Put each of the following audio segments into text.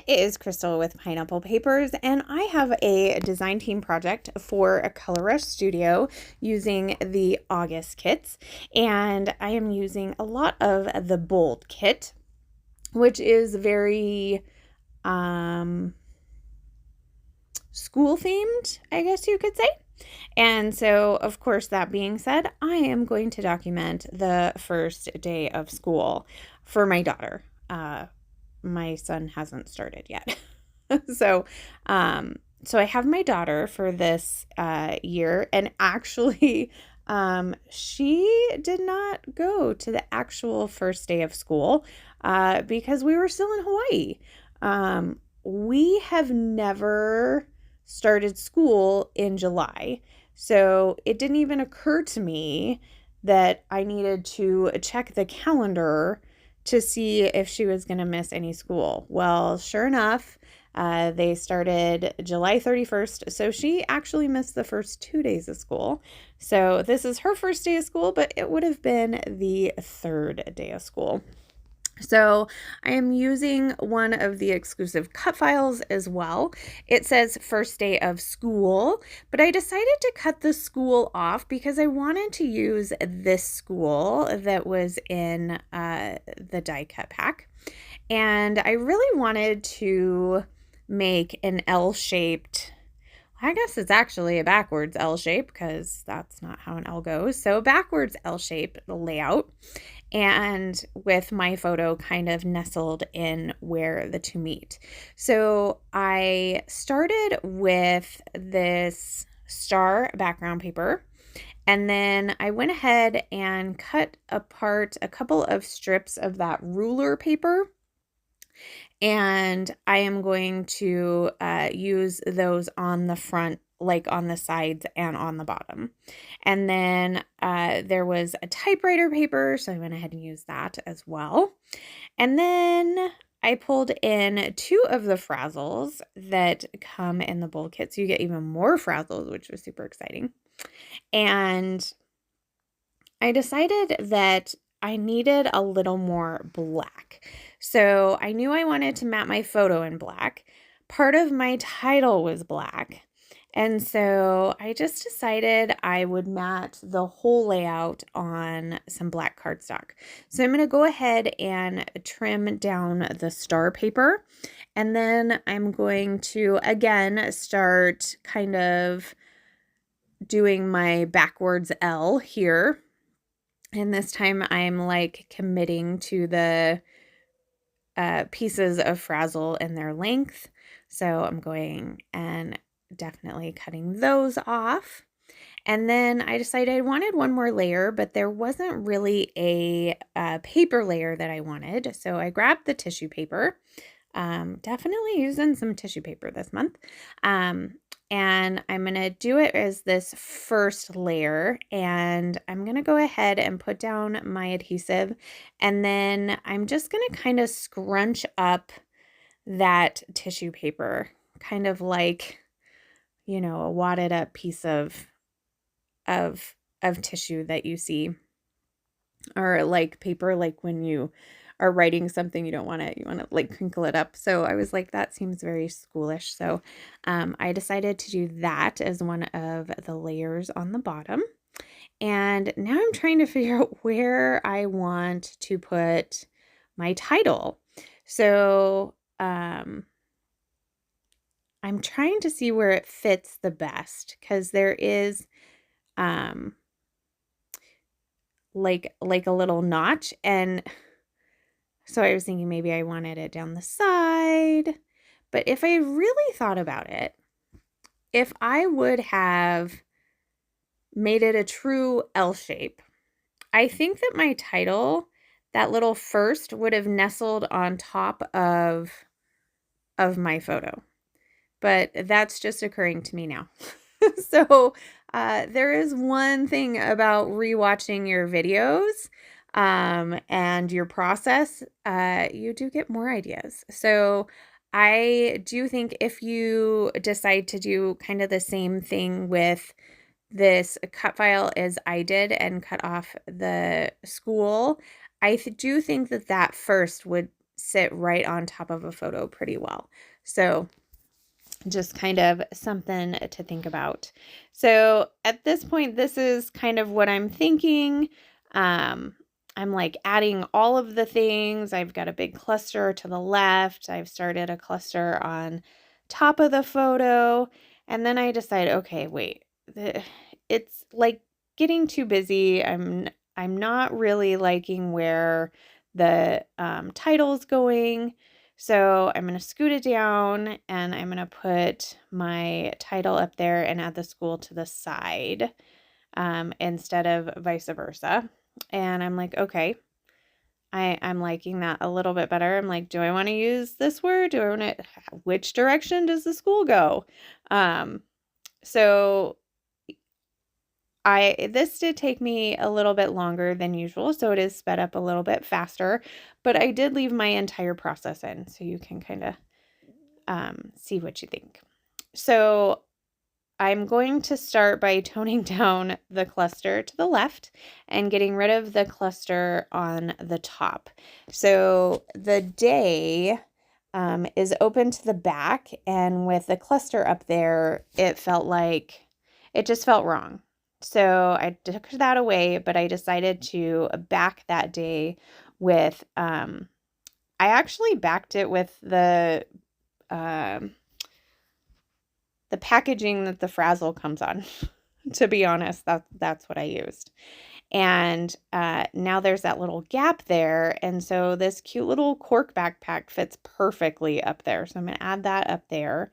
It is Crystal with Pineapple Papers, and I have a design team project for a Color Rush Studio using the August kits, and I am using a lot of the Bold kit, which is very school themed, I guess you could say. And so, of course, that being said, I am going to document the first day of school for my daughter. My son hasn't started yet. so, so I have my daughter for this year, and actually, she did not go to the actual first day of school because we were still in Hawaii. We have never started school in July, so it didn't even occur to me that I needed to check the calendar to see if she was going to miss any school. Well, sure enough, they started July 31st, so she actually missed the first 2 days of school. So this is her first day of school, but it would have been the third day of school. So I am using one of the exclusive cut files as well. It says first day of school, but I decided to cut the school off because I wanted to use this school that was in the die cut pack. And I really wanted to make an L-shaped, I guess it's actually a backwards L shape because that's not how an L goes. So backwards L shape layout, and with my photo kind of nestled in where the two meet. So I started with this star background paper, and then I went ahead and cut apart a couple of strips of that ruler paper, and I am going to use those on the front, like on the sides and on the bottom. And then there was a typewriter paper, so I went ahead and used that as well. And then I pulled in 2 of the frazzles that come in the Bold kit, so you get even more frazzles, which was super exciting. And I decided that I needed a little more black. So I knew I wanted to map my photo in black. Part of my title was black. And so I just decided I would mat the whole layout on some black cardstock. So I'm going to go ahead and trim down the star paper. And then I'm going to, again, start kind of doing my backwards L here. And this time I'm like committing to the pieces of frazzle and their length. So I'm going and definitely cutting those off. And then I decided I wanted one more layer, but there wasn't really a paper layer that I wanted. So I grabbed the tissue paper. Definitely using some tissue paper this month. And I'm going to do it as this first layer, and I'm going to go ahead and put down my adhesive, and then I'm just going to kind of scrunch up that tissue paper, kind of like, you know, a wadded up piece of tissue that you see, or like paper, like when you are writing something, you want to like crinkle it up. So I was like, that seems very schoolish. So I decided to do that as one of the layers on the bottom. And now I'm trying to figure out where I want to put my title. So I'm trying to see where it fits the best, because there is like a little notch, and so I was thinking maybe I wanted it down the side. But if I really thought about it, if I would have made it a true L shape, I think that my title, that little first, would have nestled on top of my photo. But that's just occurring to me now. So there is one thing about rewatching your videos and your process, you do get more ideas. So I do think if you decide to do kind of the same thing with this cut file as I did and cut off the school, I do think that first would sit right on top of a photo pretty well. So just kind of something to think about. So at this point, this is kind of what I'm thinking. I'm like adding all of the things. I've got a big cluster to the left. I've started a cluster on top of the photo. And then I decide, okay, wait, it's like getting too busy. I'm not really liking where the title's going. So I'm going to scoot it down and I'm going to put my title up there and add the school to the side instead of vice versa. And I'm like, okay, I'm liking that a little bit better. I'm like, do I want to use this word? Do I want to, which direction does the school go? So this did take me a little bit longer than usual, so it is sped up a little bit faster, but I did leave my entire process in, so you can kind of see what you think. So I'm going to start by toning down the cluster to the left and getting rid of the cluster on the top. So the day is open to the back, and with the cluster up there, it just felt wrong. So I took that away, but I decided to back that day with, I actually backed it with the packaging that the Frazzle comes on. To be honest, that's what I used. And now there's that little gap there. And so this cute little cork backpack fits perfectly up there. So I'm going to add that up there.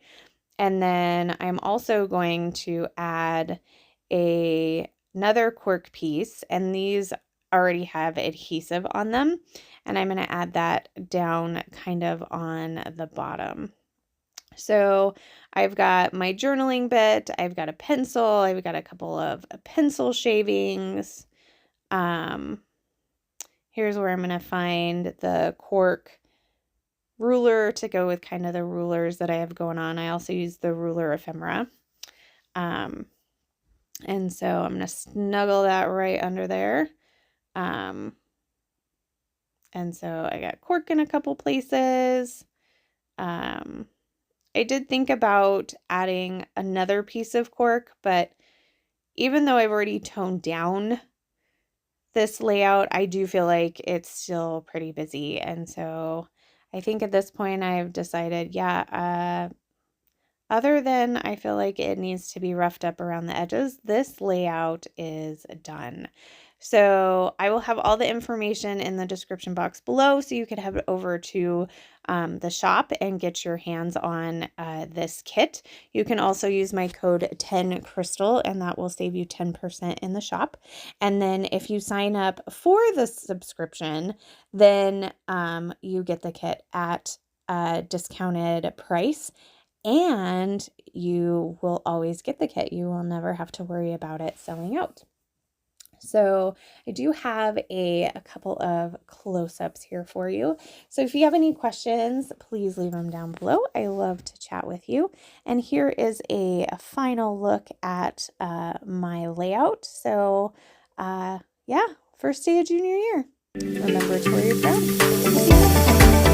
And then I'm also going to add another cork piece, and these already have adhesive on them, and I'm going to add that down kind of on the bottom. So I've got my journaling bit, I've got a pencil, I've got a couple of pencil shavings. Here's where I'm going to find the cork ruler to go with kind of the rulers that I have going on. I also use the ruler ephemera. And so I'm going to snuggle that right under there. And so I got cork in a couple places. I did think about adding another piece of cork, but even though I've already toned down this layout, I do feel like it's still pretty busy. And so I think at this point I've decided, other than I feel like it needs to be roughed up around the edges, this layout is done. So I will have all the information in the description box below, so you could head over to the shop and get your hands on this kit. You can also use my code 10crystal, and that will save you 10% in the shop. And then if you sign up for the subscription, then you get the kit at a discounted price. And you will always get the kit. You will never have to worry about it selling out. So I do have a couple of close-ups here for you. So if you have any questions, please leave them down below. I love to chat with you. And here is a final look at my layout. So yeah, first day of junior year. Remember to wear your crown. See you next time.